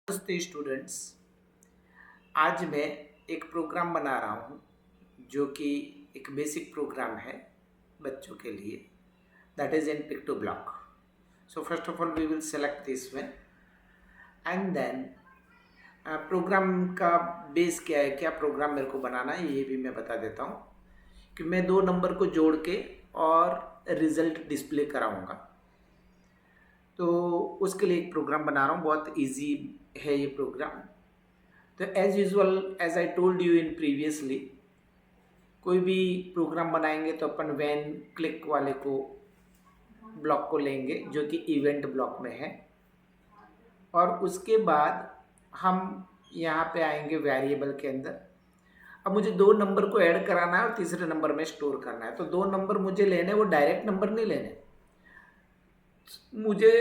नमस्ते स्टूडेंट्स। आज मैं एक प्रोग्राम बना रहा हूँ जो कि एक बेसिक प्रोग्राम है बच्चों के लिए, that is in Pictoblock. So first of all we will select this one and then program का बेस क्या है, क्या प्रोग्राम मेरे को बनाना है ये भी मैं बता देता हूँ कि मैं दो नंबर को जोड़ के और रिजल्ट डिस्प्ले कराऊंगा। तो उसके लिए एक प्रोग्राम बना रहा हूँ, बहुत इजी है ये प्रोग्राम। तो as usual as I told you in previously, कोई भी प्रोग्राम बनाएंगे तो अपन वैन क्लिक वाले को ब्लॉक को लेंगे जो कि इवेंट ब्लॉक में है, और उसके बाद हम यहाँ पे आएंगे वेरिएबल के अंदर। अब मुझे दो नंबर को ऐड कराना है और तीसरे नंबर में स्टोर करना है। तो दो नंबर मुझे लेने, वो डायरेक्ट नंबर नहीं लेने, मुझे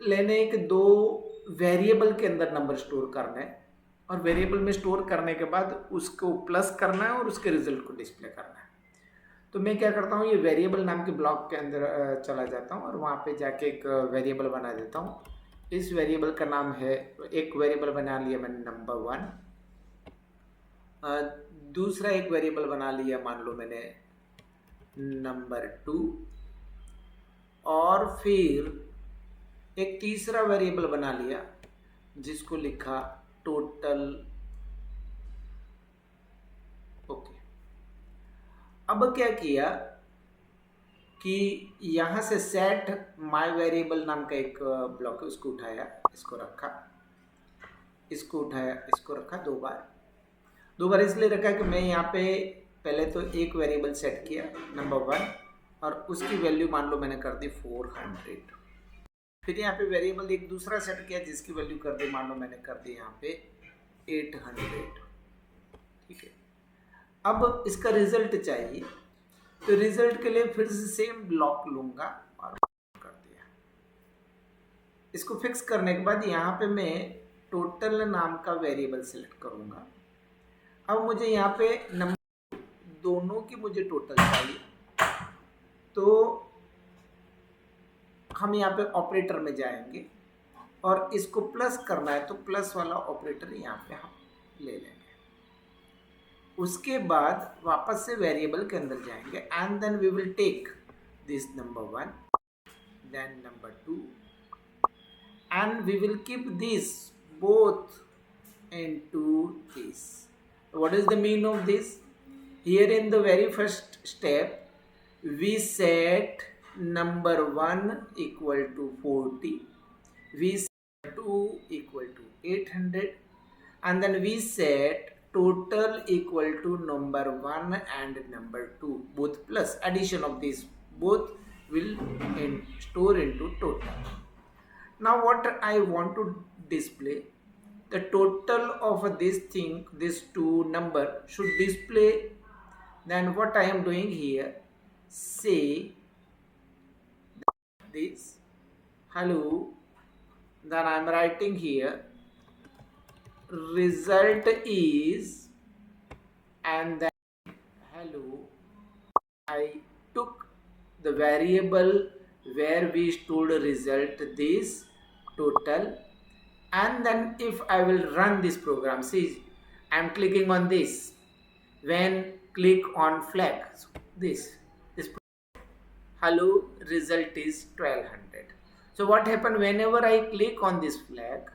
लेने कि दो वेरिएबल के अंदर नंबर स्टोर करना है, और वेरिएबल में स्टोर करने के बाद उसको प्लस करना है और उसके रिजल्ट को डिस्प्ले करना है। तो मैं क्या करता हूँ, ये वेरिएबल नाम के ब्लॉक के अंदर चला जाता हूँ और वहाँ पे जाके एक वेरिएबल बना देता हूँ। इस वेरिएबल का नाम है, एक वेरिएबल बना लिया मैंने नंबर 1, दूसरा एक वेरिएबल बना लिया मान लो मैंने नंबर 2, और फिर एक तीसरा वेरिएबल बना लिया जिसको लिखा टोटल। ओके, अब क्या किया कि यहाँ से सेट माय वेरिएबल नाम का एक ब्लॉक है, उसको उठाया, इसको रखा, इसको उठाया, इसको रखा, दो बार इसलिए रखा कि मैं यहाँ पे पहले तो एक वेरिएबल सेट किया नंबर 1 और उसकी वैल्यू मान लो मैंने कर दी 400। फिर यहाँ पे वेरिएबल एक दूसरा सेट किया जिसकी वैल्यू कर दी, मान लो मैंने कर दी यहाँ पे 800। ठीक है, अब इसका रिजल्ट चाहिए, तो रिजल्ट के लिए फिर से सेम ब्लॉक लूंगा और कर दिया। इसको फिक्स करने के बाद यहाँ पे मैं टोटल नाम का वेरिएबल सिलेक्ट करूंगा। अब मुझे यहाँ पे नंबर दोनों की मुझे टोटल चाहिए, तो हम यहाँ पे ऑपरेटर में जाएंगे और इसको प्लस करना है तो प्लस वाला ऑपरेटर यहाँ पे हम ले लेंगे। उसके बाद वापस से वेरिएबल के अंदर जाएंगे and then we will take this number 1 then number 2 and we will keep this both into this. What is the mean of this? Here in the very first step we set number 1 equal to 40, we set 2 equal to 800, and then we set total equal to number 1 and number 2, both plus addition of these both will store into total. Now what I want to display, the total of this thing, this two number should display. Then what I am doing here, say this hello, then I am writing here result is, and then hello, I took the variable where we stored result, this total, and then if I will run this program, see I am clicking on this, when click on flag, so this hello result is 1200. So what happened, whenever I click on this flag,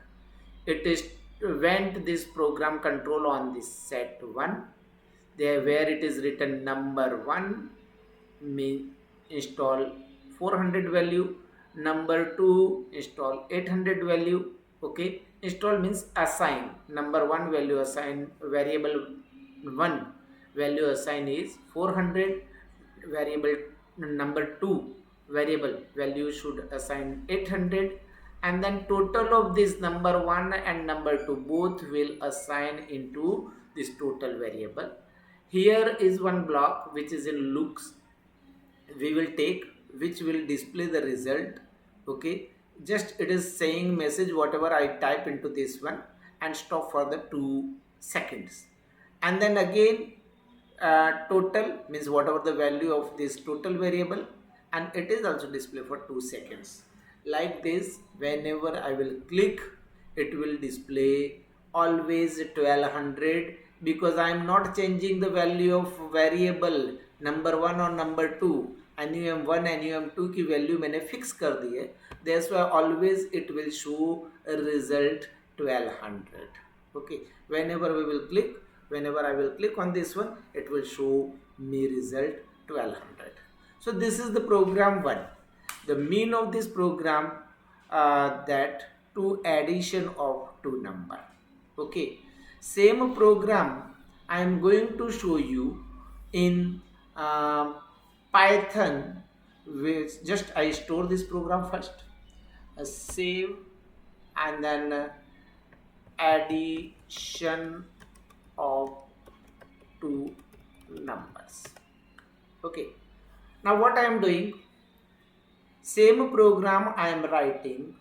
it is went this program control on this set 1 there where it is written number 1 mean install 400 value, number 2 install 800 value. Okay, install means assign number 1 value, assign variable 1 value assign is 400, variable number 2 variable value should assign 800, and then total of this number 1 and number 2 both will assign into this total variable. Here is one block which is in looks, we will take, which will display the result. Okay, just it is saying message whatever I type into this one and stop for the 2 seconds, and then again total means whatever the value of this total variable, and it is also display for 2 seconds. Like this, whenever I will click it will display always 1200, because I am not changing the value of variable number 1 और number 2, num1 num2 की value मैंने fix कर दी है. That's why always it will show a result 1200. Okay, whenever I will click on this one, it will show me result 1200. So this is the program 1. The mean of this program, that to addition of two number. Okay, same program I am going to show you in Python, which just I store this program first, save, and then addition of two numbers. Okay, now what I am doing, same program I am writing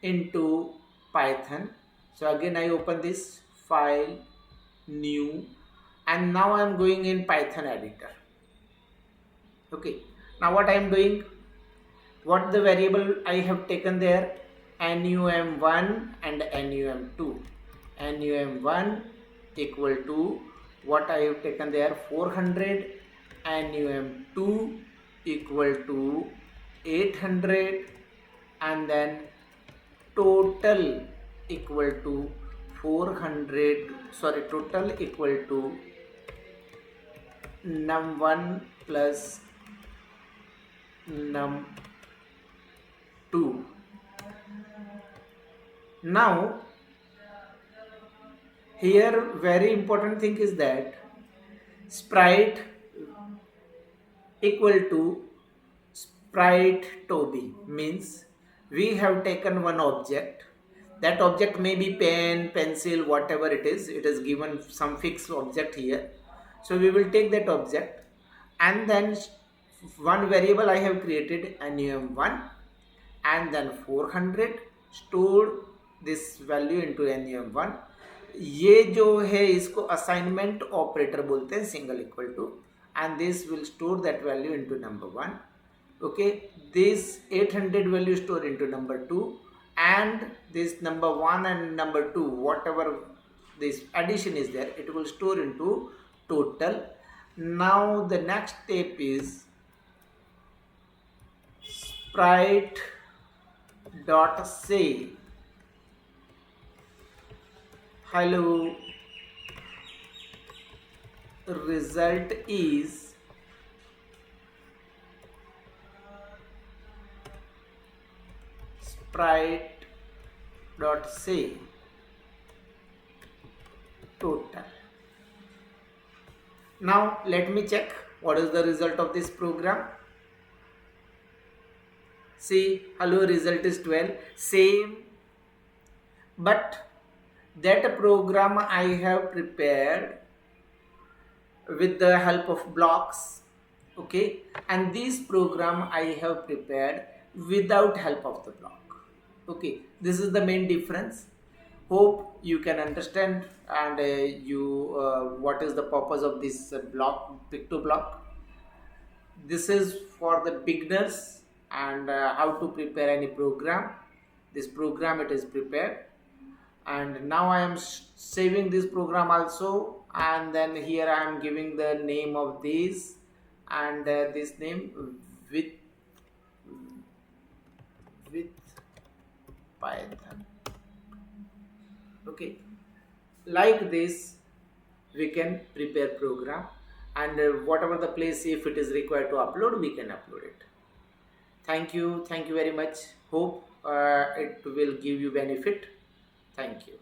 into Python. So again I open this file, new, and now I am going in Python editor. Okay, now what I am doing, what the variable I have taken there, num1 and num2. num1 equal to what I have taken there, 400, num2 equal to 800, and then total equal to 400, sorry, total equal to num1 plus num2. Now here very important thing is that sprite equal to sprite Toby, means we have taken one object. That object may be pen, pencil, whatever it is given some fixed object here. So we will take that object, and then one variable I have created, num1, and then 400, stored this value into num1. ये जो है इसको assignment operator बोलते हैं, single equal to, and this will store that value into number 1. Okay, this 800 value store into number 2, and this number 1 and number 2, whatever this addition is there, it will store into total. Now the next step is sprite dot say hello, result is sprite dot say total. Now let me check what is the result of this program. See, hello, result is 12, same, but that program I have prepared with the help of blocks. Okay, and this program I have prepared without help of the block. Okay, this is the main difference. Hope you can understand, and what is the purpose of this block, Pictoblox. This is for the beginners, and how to prepare any program. This program it is prepared, and now I am saving this program also, and then here I am giving the name of this, and this name with Python. Okay, like this we can prepare program, and whatever the place, if it is required to upload, we can upload it. Thank you very much. Hope it will give you benefit. Thank you.